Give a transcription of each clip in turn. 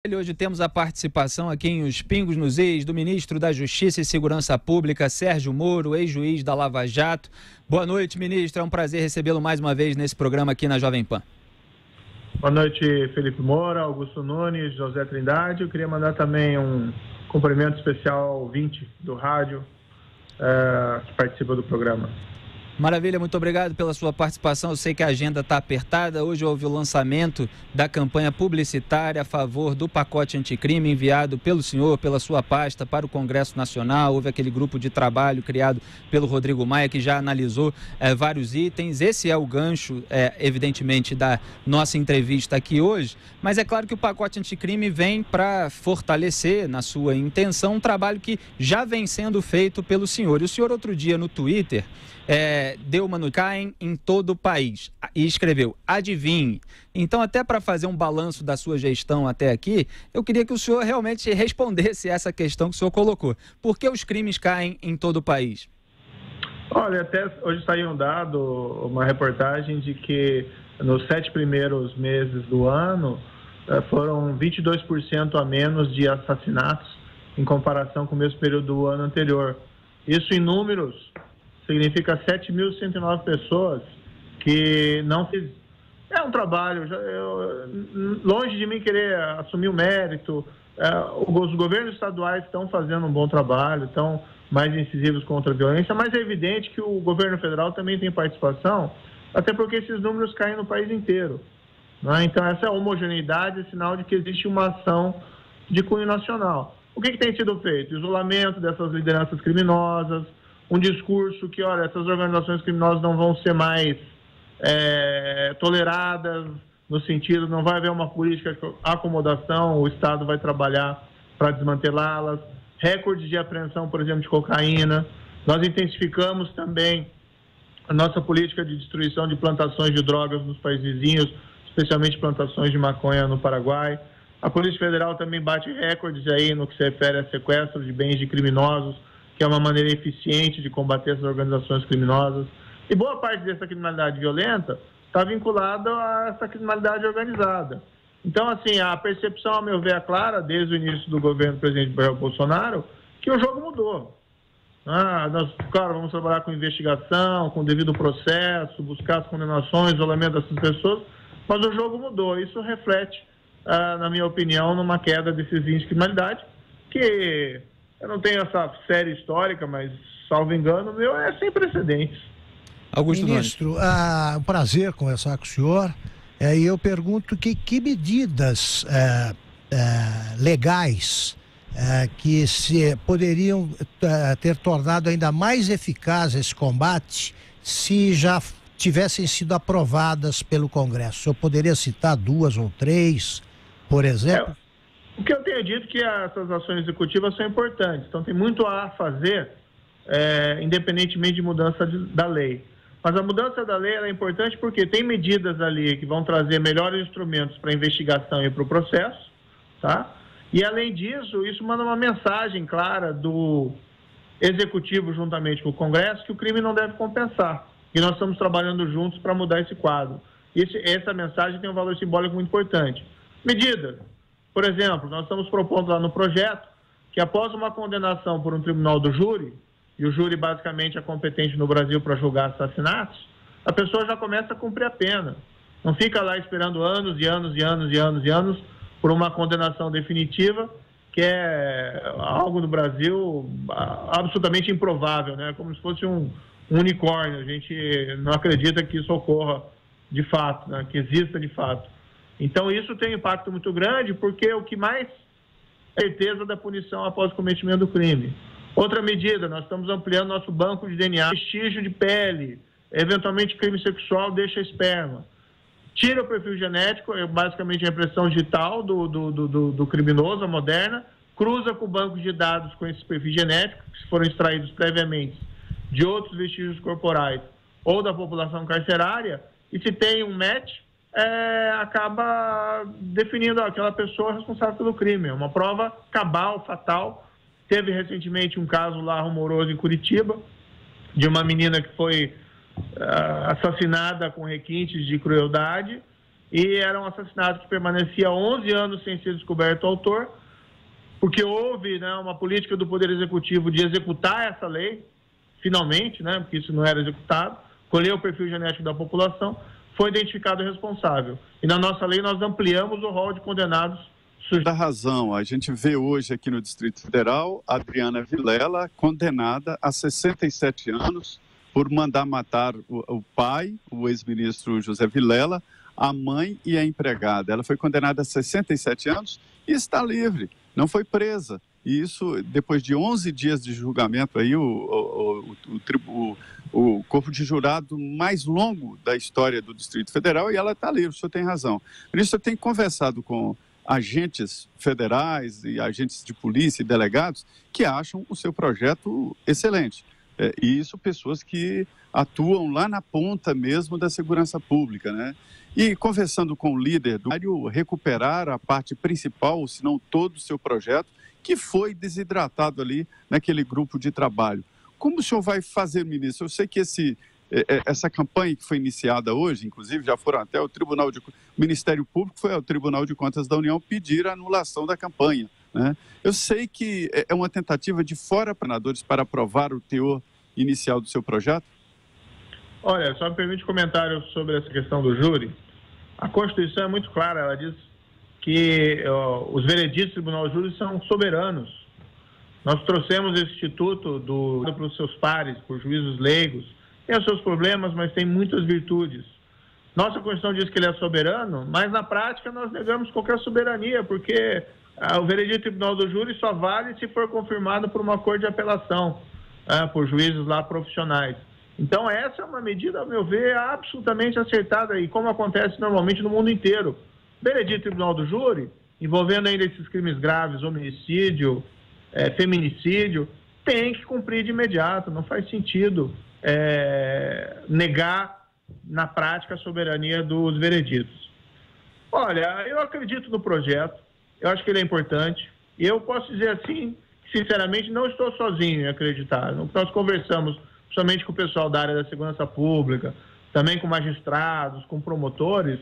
Hoje temos a participação aqui em Os Pingos nos Is do ministro da Justiça e Segurança Pública, Sérgio Moro, ex-juiz da Lava Jato. Boa noite, ministro. É um prazer recebê-lo mais uma vez nesse programa aqui na Jovem Pan. Boa noite, Felipe Moura, Augusto Nunes, José Trindade. Eu queria mandar também um cumprimento especial ao ouvinte do rádio que participa do programa. Maravilha, muito obrigado pela sua participação. Eu sei que a agenda está apertada. Hoje houve o lançamento da campanha publicitária a favor do pacote anticrime enviado pelo senhor, pela sua pasta, para o Congresso Nacional. Houve aquele grupo de trabalho criado pelo Rodrigo Maia, que já analisou vários itens. Esse é o gancho, evidentemente, da nossa entrevista aqui hoje. Mas é claro que o pacote anticrime vem para fortalecer, na sua intenção, um trabalho que já vem sendo feito pelo senhor. E o senhor, outro dia, no Twitter, deu uma no caem em todo o país e escreveu, adivinhe. Então, até para fazer um balanço da sua gestão até aqui, eu queria que o senhor realmente respondesse essa questão que o senhor colocou. Por que os crimes caem em todo o país? Olha, até hoje saiu um dado, uma reportagem de que nos 7 primeiros meses do ano foram 22% a menos de assassinatos em comparação com o mesmo período do ano anterior. Isso em números significa 7.109 pessoas que não fizeram. É um trabalho, longe de mim querer assumir o mérito, os governos estaduais estão fazendo um bom trabalho, estão mais incisivos contra a violência, mas é evidente que o governo federal também tem participação, até porque esses números caem no país inteiro. Né? Então, essa homogeneidade é sinal de que existe uma ação de cunho nacional. O que tem sido feito? Isolamento dessas lideranças criminosas, um discurso que, olha, essas organizações criminosas não vão ser mais toleradas, no sentido, não vai haver uma política de acomodação, o Estado vai trabalhar para desmantelá-las. Recordes de apreensão, por exemplo, de cocaína. Nós intensificamos também a nossa política de destruição de plantações de drogas nos países vizinhos, especialmente plantações de maconha no Paraguai. A Polícia Federal também bate recordes aí no que se refere a sequestro de bens de criminosos, que é uma maneira eficiente de combater essas organizações criminosas. E boa parte dessa criminalidade violenta está vinculada a essa criminalidade organizada. Então, assim, a percepção, a meu ver, é clara, desde o início do governo do presidente Jair Bolsonaro, que o jogo mudou. Nós, claro, vamos trabalhar com investigação, com devido processo, buscar as condenações, isolamento dessas pessoas, mas o jogo mudou. Isso reflete, na minha opinião, numa queda desses índices de criminalidade, que eu não tenho essa série histórica, mas, salvo engano, meu é sem precedentes. Augusto Ministro, um prazer conversar com o senhor. E eu pergunto que medidas legais que se poderiam ter tornado ainda mais eficaz esse combate se já tivessem sido aprovadas pelo Congresso. O senhor poderia citar 2 ou 3, por exemplo? O que eu tenho dito é que essas ações executivas são importantes, então tem muito a fazer, independentemente de mudança da lei. Mas a mudança da lei é importante porque tem medidas ali que vão trazer melhores instrumentos para a investigação e para o processo, tá? E além disso, isso manda uma mensagem clara do Executivo juntamente com o Congresso que o crime não deve compensar. E nós estamos trabalhando juntos para mudar esse quadro. Essa mensagem tem um valor simbólico muito importante. Medidas. Por exemplo, nós estamos propondo lá no projeto que após uma condenação por um tribunal do júri, e o júri basicamente é competente no Brasil para julgar assassinatos, a pessoa já começa a cumprir a pena. Não fica lá esperando anos e anos e anos e anos e anos por uma condenação definitiva, que é algo no Brasil absolutamente improvável, né? Como se fosse um unicórnio. A gente não acredita que isso ocorra de fato, né? Que exista de fato. Então, isso tem um impacto muito grande, porque o que mais é certeza da punição após o cometimento do crime. Outra medida, nós estamos ampliando nosso banco de DNA, vestígio de pele, eventualmente crime sexual deixa esperma. Tira o perfil genético, basicamente a impressão digital do criminoso, a moderna, cruza com o banco de dados com esse perfil genético, que foram extraídos previamente de outros vestígios corporais ou da população carcerária, e se tem um match, acaba definindo aquela pessoa responsável pelo crime. É uma prova cabal, fatal. Teve recentemente um caso lá rumoroso em Curitiba, de uma menina que foi assassinada com requintes de crueldade, e era um assassinato que permanecia 11 anos sem ser descoberto o autor, porque houve, né, uma política do Poder Executivo de executar essa lei, finalmente, né, porque isso não era executado, colher o perfil genético da população, foi identificado o responsável. E na nossa lei nós ampliamos o rol de condenados. Da razão, a gente vê hoje aqui no Distrito Federal a Adriana Vilela condenada a 67 anos por mandar matar o pai, o ex-ministro José Vilela, a mãe e a empregada. Ela foi condenada a 67 anos e está livre, não foi presa. E isso, depois de 11 dias de julgamento, aí, o corpo de jurado mais longo da história do Distrito Federal, e ela está livre, o senhor tem razão. Por isso, eu tenho conversado com agentes federais e agentes de polícia e delegados que acham o seu projeto excelente. E isso pessoas que atuam lá na ponta mesmo da segurança pública, né? E conversando com o líder do Mário, recuperar a parte principal, se não todo o seu projeto, que foi desidratado ali naquele grupo de trabalho. Como o senhor vai fazer, ministro? Eu sei que essa campanha que foi iniciada hoje, inclusive já foram até o Ministério Público foi ao Tribunal de Contas da União pedir a anulação da campanha, né? Eu sei que é uma tentativa de fora senadores para aprovar o teor inicial do seu projeto. Olha, só me permite comentário sobre essa questão do júri. A Constituição é muito clara, ela diz que os vereditos do Tribunal de Júri são soberanos. Nós trouxemos esse instituto para os seus pares, por juízos leigos. Tem os seus problemas, mas tem muitas virtudes. Nossa Constituição diz que ele é soberano, mas na prática nós negamos qualquer soberania, porque o veredito do Tribunal do Júri só vale se for confirmado por uma corte de apelação, por juízes lá profissionais. Então essa é uma medida, a meu ver, absolutamente acertada, e como acontece normalmente no mundo inteiro. Veredito do Tribunal do Júri, envolvendo ainda esses crimes graves, hominicídio, feminicídio, tem que cumprir de imediato, não faz sentido negar na prática a soberania dos vereditos. Olha, eu acredito no projeto, eu acho que ele é importante, e eu posso dizer assim, sinceramente, não estou sozinho em acreditar. Nós conversamos principalmente com o pessoal da área da segurança pública, também com magistrados, com promotores,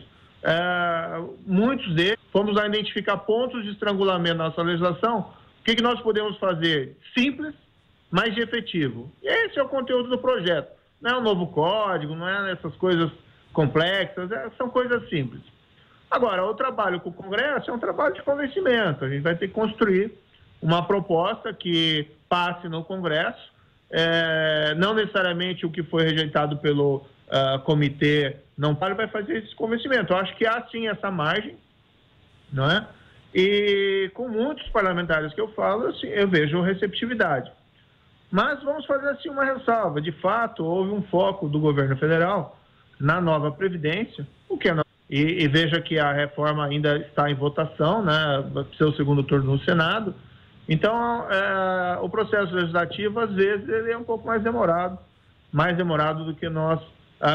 muitos deles, fomos a identificar pontos de estrangulamento na nossa legislação. O que nós podemos fazer? Simples, mas de efetivo. E esse é o conteúdo do projeto. Não é um novo código, não é essas coisas complexas, são coisas simples. Agora, o trabalho com o Congresso é um trabalho de convencimento. A gente vai ter que construir uma proposta que passe no Congresso, não necessariamente o que foi rejeitado pelo comitê não vai fazer esse convencimento. Eu acho que há sim essa margem, não é? E com muitos parlamentares que eu falo, assim, eu vejo receptividade. Mas vamos fazer assim uma ressalva. De fato, houve um foco do governo federal na nova Previdência, e veja que a reforma ainda está em votação, né? Seu segundo turno no Senado. Então, o processo legislativo, às vezes, ele é um pouco mais demorado do que nós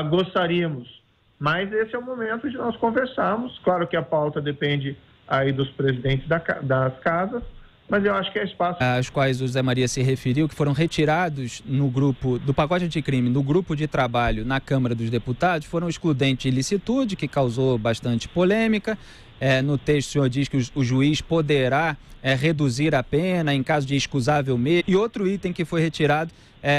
gostaríamos. Mas esse é o momento de nós conversarmos. Claro que a pauta depende aí dos presidentes das casas, mas eu acho que é espaço... As quais o Zé Maria se referiu, que foram retirados no grupo do pacote anticrime, no grupo de trabalho na Câmara dos Deputados, foram o excludente de ilicitude, que causou bastante polêmica. No texto, o senhor diz que o juiz poderá reduzir a pena em caso de excusável meio. E outro item que foi retirado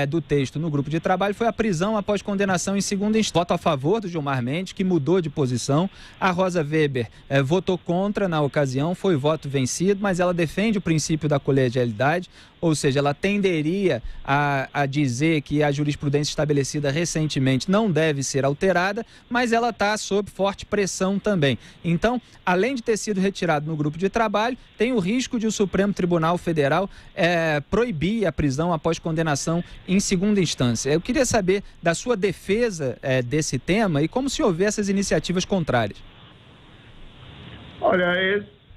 do texto no grupo de trabalho foi a prisão após condenação em segunda instância. Voto a favor do Gilmar Mendes, que mudou de posição. A Rosa Weber votou contra na ocasião, foi voto vencido, mas ela defende o princípio da colegialidade, ou seja, ela tenderia a dizer que a jurisprudência estabelecida recentemente não deve ser alterada, mas ela está sob forte pressão também. Então, além de ter sido retirado no grupo de trabalho, tem o risco de o Supremo Tribunal Federal proibir a prisão após condenação em segunda instância. Eu queria saber da sua defesa desse tema e como se houver essas iniciativas contrárias. Olha,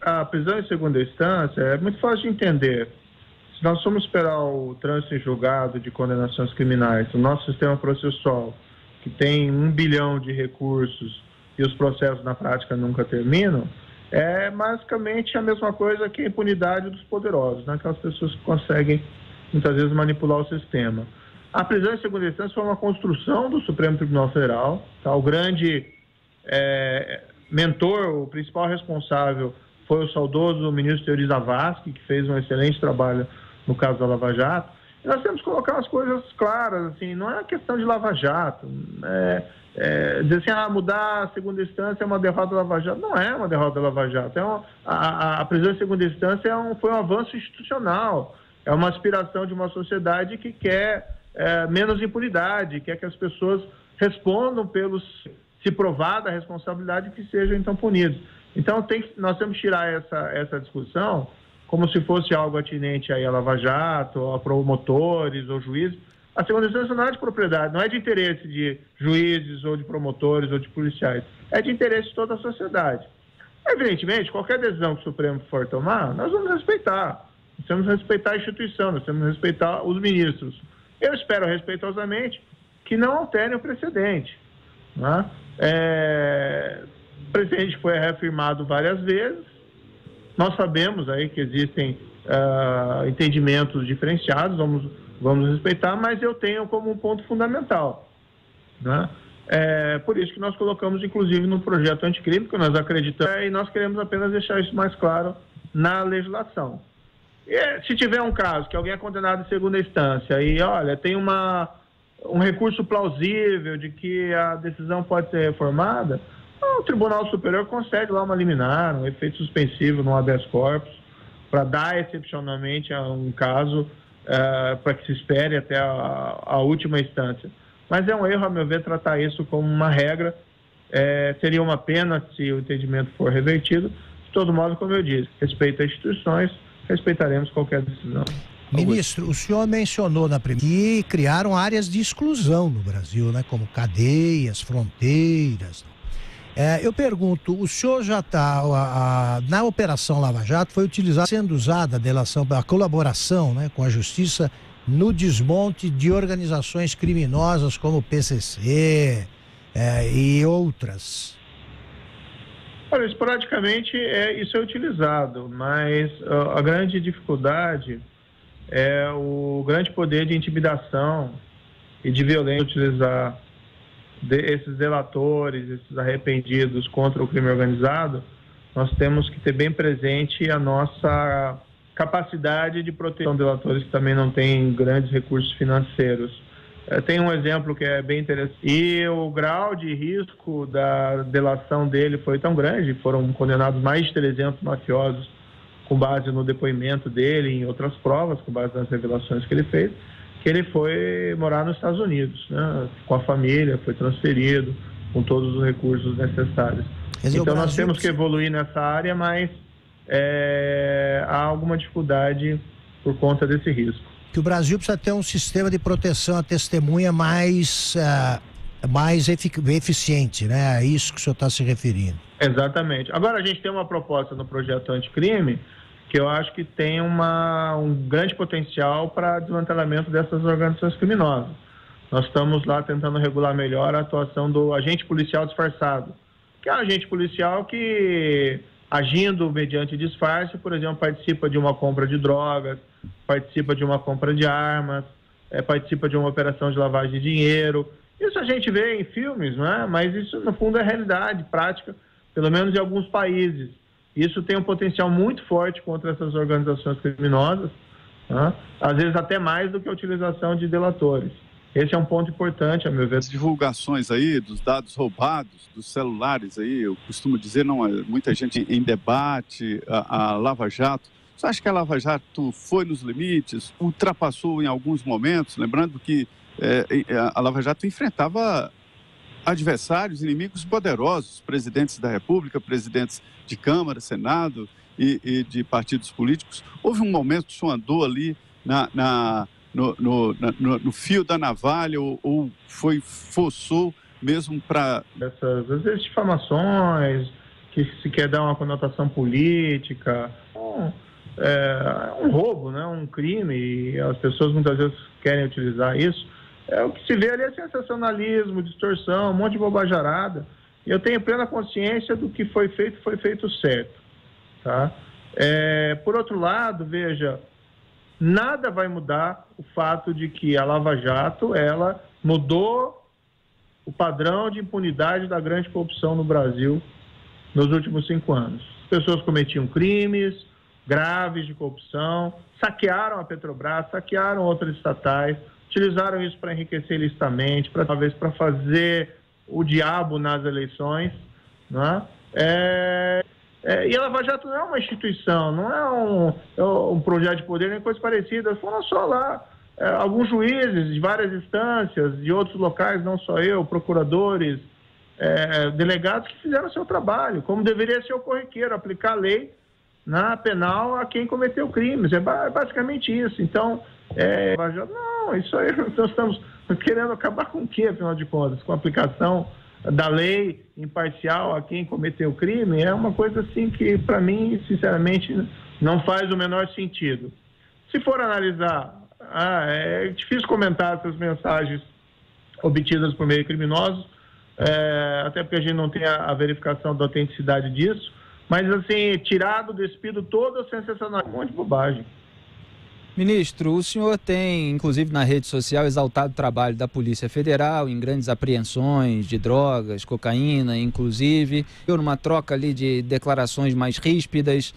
a prisão em segunda instância é muito fácil de entender. Se nós formos esperar o trânsito em julgado de condenações criminais, o nosso sistema processual, que tem 1 bilhão de recursos e os processos na prática nunca terminam, é basicamente a mesma coisa que a impunidade dos poderosos, né? Aquelas pessoas que conseguem, muitas vezes, manipular o sistema. A prisão em segunda instância foi uma construção do Supremo Tribunal Federal, tá? O grande mentor, o principal responsável foi o saudoso ministro Teori Zavascki, que fez um excelente trabalho no caso da Lava Jato. E nós temos que colocar as coisas claras, assim, não é questão de Lava Jato. Dizer assim, mudar a segunda instância é uma derrota da Lava Jato. Não é uma derrota da Lava Jato. A prisão em segunda instância foi um avanço institucional. É uma aspiração de uma sociedade que quer menos impunidade, quer que as pessoas respondam se provada a responsabilidade, que sejam então punidos. Então nós temos que tirar essa discussão como se fosse algo atinente aí a Lava Jato, a promotores ou juízes. A segunda instância não é de propriedade, não é de interesse de juízes ou de promotores ou de policiais, é de interesse de toda a sociedade. Evidentemente, qualquer decisão que o Supremo for tomar, nós vamos respeitar. Nós temos que respeitar a instituição, nós temos que respeitar os ministros. Eu espero respeitosamente que não alterem o precedente. Né? O precedente foi reafirmado várias vezes. Nós sabemos aí que existem entendimentos diferenciados, vamos respeitar, mas eu tenho como um ponto fundamental. Né? Por isso que nós colocamos, inclusive, no projeto anticrime, que nós acreditamos, e nós queremos apenas deixar isso mais claro na legislação. Se tiver um caso que alguém é condenado em segunda instância e, olha, tem um recurso plausível de que a decisão pode ser reformada, o Tribunal Superior concede lá uma liminar, um efeito suspensivo no habeas corpus, para dar excepcionalmente a um caso, para que se espere até a última instância. Mas é um erro, a meu ver, tratar isso como uma regra. Seria uma pena se o entendimento for revertido. De todo modo, como eu disse, respeito às instituições, respeitaremos qualquer decisão. Ministro, o senhor mencionou na primeira que criaram áreas de exclusão no Brasil, né, como cadeias, fronteiras. Eu pergunto, o senhor já está, na Operação Lava Jato, sendo usada a colaboração, né, com a Justiça no desmonte de organizações criminosas como o PCC e outras? Olha, esporadicamente isso é utilizado, mas a grande dificuldade é o grande poder de intimidação e de violência utilizar esses delatores, esses arrependidos contra o crime organizado. Nós temos que ter bem presente a nossa capacidade de proteção de delatores que também não têm grandes recursos financeiros. Tem um exemplo que é bem interessante. E o grau de risco da delação dele foi tão grande, foram condenados mais de 300 mafiosos com base no depoimento dele, em outras provas, com base nas revelações que ele fez, que ele foi morar nos Estados Unidos, né, com a família, foi transferido, com todos os recursos necessários. Então nós temos que evoluir nessa área, mas há alguma dificuldade por conta desse risco. Que o Brasil precisa ter um sistema de proteção à testemunha mais eficiente, né? É isso que o senhor está se referindo. Exatamente. Agora a gente tem uma proposta no projeto anticrime que eu acho que tem um grande potencial para desmantelamento dessas organizações criminosas. Nós estamos lá tentando regular melhor a atuação do agente policial disfarçado, que é um agente policial que, agindo mediante disfarce, por exemplo, participa de uma compra de drogas, participa de uma compra de armas, participa de uma operação de lavagem de dinheiro. Isso a gente vê em filmes, não é? Mas isso, no fundo, é realidade prática, pelo menos em alguns países. Isso tem um potencial muito forte contra essas organizações criminosas, né? Às vezes até mais do que a utilização de delatores. Esse é um ponto importante, a meu ver. As divulgações aí dos dados roubados, dos celulares aí, eu costumo dizer, muita gente em debate, a Lava Jato. Você acha que a Lava Jato foi nos limites, ultrapassou em alguns momentos? Lembrando que a Lava Jato enfrentava adversários, inimigos poderosos, presidentes da República, presidentes de Câmara, Senado e de partidos políticos. Houve um momento que o senhor andou ali no fio da navalha ou forçou mesmo para... Às vezes difamações, que se quer dar uma conotação política, um roubo, né? Um crime, e as pessoas muitas vezes querem utilizar isso. O que se vê ali é sensacionalismo, distorção, um monte de bobajarada. E eu tenho plena consciência do que foi feito certo. Tá? Por outro lado, veja, nada vai mudar o fato de que a Lava Jato, ela mudou o padrão de impunidade da grande corrupção no Brasil nos últimos 5 anos. As pessoas cometiam crimes graves de corrupção, saquearam a Petrobras, saquearam outras estatais, utilizaram isso para enriquecer ilicitamente, talvez para fazer o diabo nas eleições, né? E a Lava Jato não é uma instituição, não é um projeto de poder, nem coisa parecida. Foram só lá alguns juízes de várias instâncias, de outros locais, não só eu, procuradores, delegados que fizeram o seu trabalho, como deveria ser o corriqueiro, aplicar a lei na penal a quem cometeu crimes. É basicamente isso. Então, não, isso aí nós estamos querendo acabar com o quê, afinal de contas? Com a aplicação da lei imparcial a quem cometeu crime? É uma coisa assim que, para mim, sinceramente, não faz o menor sentido. Se for analisar, é difícil comentar essas mensagens obtidas por meio criminosos, até porque a gente não tem a verificação da autenticidade disso, mas, assim, tirado, despido todo o sensacional, um monte de bobagem. Ministro, o senhor tem, inclusive na rede social, exaltado o trabalho da Polícia Federal em grandes apreensões de drogas, cocaína, inclusive. Eu, numa troca ali de declarações mais ríspidas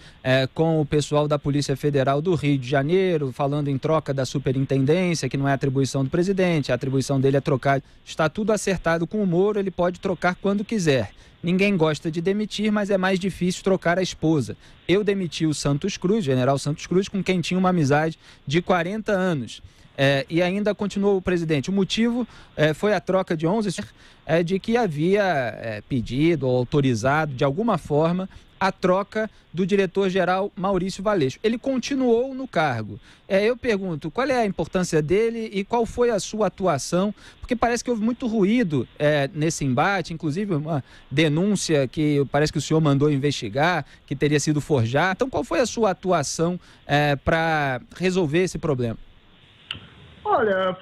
com o pessoal da Polícia Federal do Rio de Janeiro, falando em troca da superintendência, que não é atribuição do presidente, a atribuição dele é trocar. Está tudo acertado com o Moro, ele pode trocar quando quiser. Ninguém gosta de demitir, mas é mais difícil trocar a esposa. Eu demiti o Santos Cruz, general Santos Cruz, com quem tinha uma amizade de 40 anos. E ainda continuou o presidente. O motivo foi a troca de 11 de que havia pedido ou autorizado, de alguma forma, a troca do diretor-geral Maurício Valeixo. Ele continuou no cargo. Eu pergunto, qual é a importância dele e qual foi a sua atuação? Porque parece que houve muito ruído nesse embate, inclusive uma denúncia que parece que o senhor mandou investigar, que teria sido forjada. Então, qual foi a sua atuação para resolver esse problema? Olha,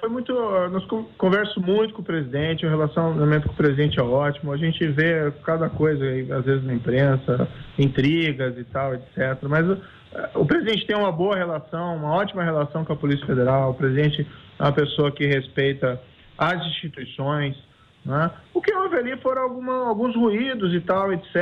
nós conversamos muito com o presidente, o relacionamento com o presidente é ótimo, a gente vê cada coisa, às vezes na imprensa, intrigas e tal, etc. Mas o presidente tem uma boa relação, uma ótima relação com a Polícia Federal, o presidente é uma pessoa que respeita as instituições, né? O que houve ali foram alguns ruídos e tal, etc.,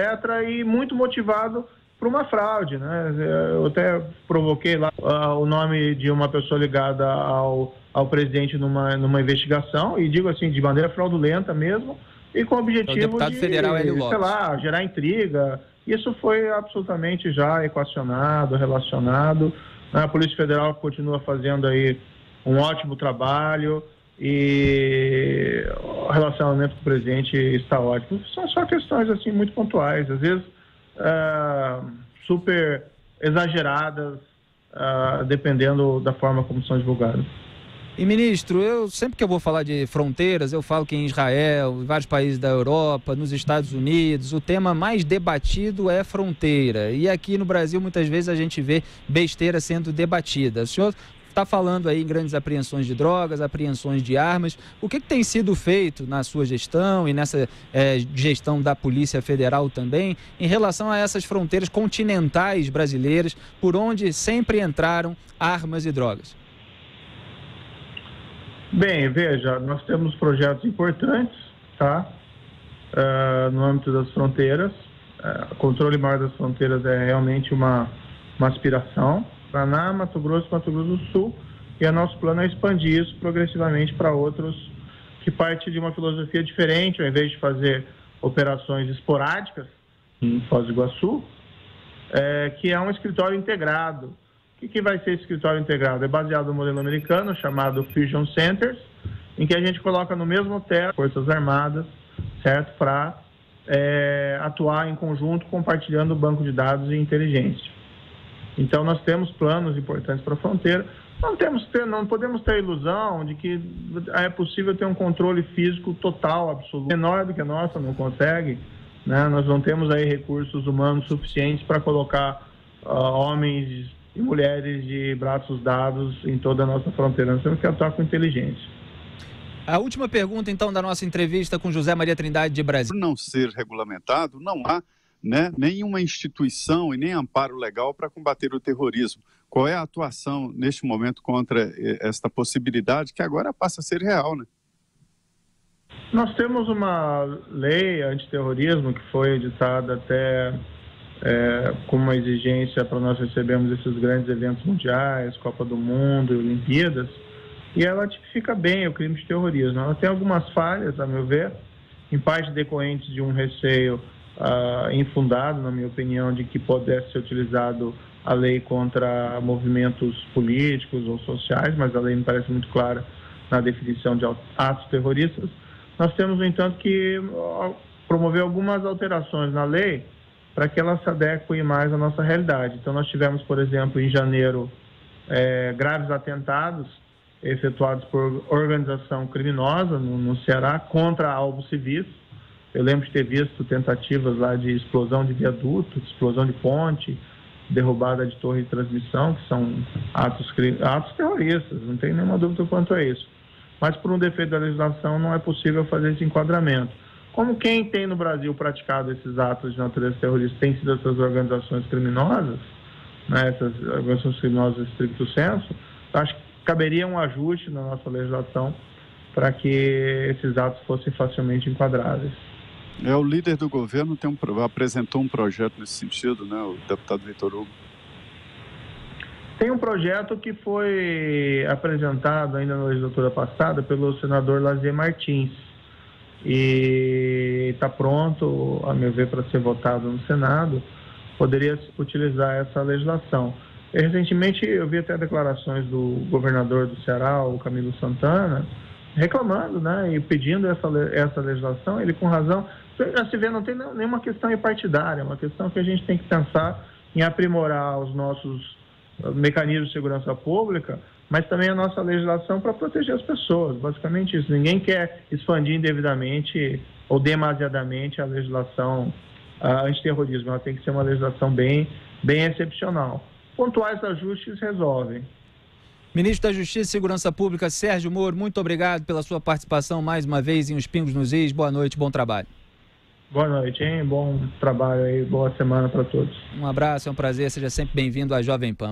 e muito motivado por uma fraude, né? Eu até provoquei lá o nome de uma pessoa ligada ao presidente numa investigação, e digo assim, de maneira fraudulenta mesmo, e com o objetivo de, federal sei lá, gerar intriga. Isso foi absolutamente já equacionado, relacionado. A Polícia Federal continua fazendo aí um ótimo trabalho e o relacionamento com o presidente está ótimo. São só questões assim muito pontuais, às vezes super exageradas, dependendo da forma como são divulgadas. E, ministro, sempre que eu vou falar de fronteiras, eu falo que em Israel, em vários países da Europa, nos Estados Unidos, o tema mais debatido é fronteira. E aqui no Brasil, muitas vezes, a gente vê besteira sendo debatida. O senhor está falando aí em grandes apreensões de drogas, apreensões de armas. O que tem sido feito na sua gestão e nessa gestão da Polícia Federal também, em relação a essas fronteiras continentais brasileiras, por onde sempre entraram armas e drogas? Bem, veja, nós temos projetos importantes, tá? No âmbito das fronteiras. O controle maior das fronteiras é realmente uma aspiração. Paraná, Mato Grosso e Mato Grosso do Sul. E o nosso plano é expandir isso progressivamente para outros que partem de uma filosofia diferente, ao invés de fazer operações esporádicas em Foz do Iguaçu, que é um escritório integrado. O que vai ser esse escritório integrado? É baseado no modelo americano, chamado Fusion Centers, em que a gente coloca no mesmo teto Forças Armadas, certo? Para atuar em conjunto, compartilhando o banco de dados e inteligência. Então, nós temos planos importantes para a fronteira. Não podemos ter a ilusão de que é possível ter um controle físico total, absoluto. Menor do que a nossa, não consegue, né? Nós não temos aí recursos humanos suficientes para colocar homens e mulheres de braços dados em toda a nossa fronteira. Nós temos que atuar com inteligência. A última pergunta, então, da nossa entrevista com José Maria Trindade de Brasília. Por não ser regulamentado, não há nenhuma instituição e nem amparo legal para combater o terrorismo. Qual é a atuação neste momento contra esta possibilidade que agora passa a ser real, né? Nós temos uma lei antiterrorismo que foi editada até com uma exigência para nós recebermos esses grandes eventos mundiais, Copa do Mundo e Olimpíadas, e ela tipifica bem o crime de terrorismo. Ela tem algumas falhas, a meu ver, em parte decorrentes de um receio infundado, na minha opinião, de que pudesse ser utilizado a lei contra movimentos políticos ou sociais, mas a lei me parece muito clara na definição de atos terroristas. Nós temos, no entanto, que promover algumas alterações na lei para que ela se adeque mais à nossa realidade. Então, nós tivemos, por exemplo, em janeiro, graves atentados efetuados por organização criminosa no Ceará contra alvos civis. Eu lembro de ter visto tentativas lá de explosão de viaduto, explosão de ponte, derrubada de torre de transmissão, que são atos terroristas, não tem nenhuma dúvida quanto a isso. Mas por um defeito da legislação não é possível fazer esse enquadramento. Como quem tem no Brasil praticado esses atos de natureza terrorista tem sido essas organizações criminosas, né, essas organizações criminosas estricto sensu, acho que caberia um ajuste na nossa legislação para que esses atos fossem facilmente enquadráveis. O líder do governo apresentou um projeto nesse sentido, né, o deputado Vitor Hugo? Tem um projeto que foi apresentado ainda na legislatura passada pelo senador Lazier Martins e está pronto, a meu ver, para ser votado no Senado. Poderia utilizar essa legislação. Recentemente eu vi até declarações do governador do Ceará, o Camilo Santana, reclamando, né, e pedindo essa legislação. Ele, com razão, já se vê, não tem nenhuma questão partidária, é uma questão que a gente tem que pensar em aprimorar os nossos mecanismos de segurança pública, mas também a nossa legislação para proteger as pessoas, basicamente isso. Ninguém quer expandir indevidamente ou demasiadamente a legislação antiterrorismo, ela tem que ser uma legislação bem excepcional. Pontuais ajustes resolvem. Ministro da Justiça e Segurança Pública, Sérgio Moro, muito obrigado pela sua participação mais uma vez em Os Pingos nos Is. Boa noite, bom trabalho. Boa noite, hein? Bom trabalho aí, boa semana para todos. Um abraço, é um prazer, seja sempre bem-vindo à Jovem Pan.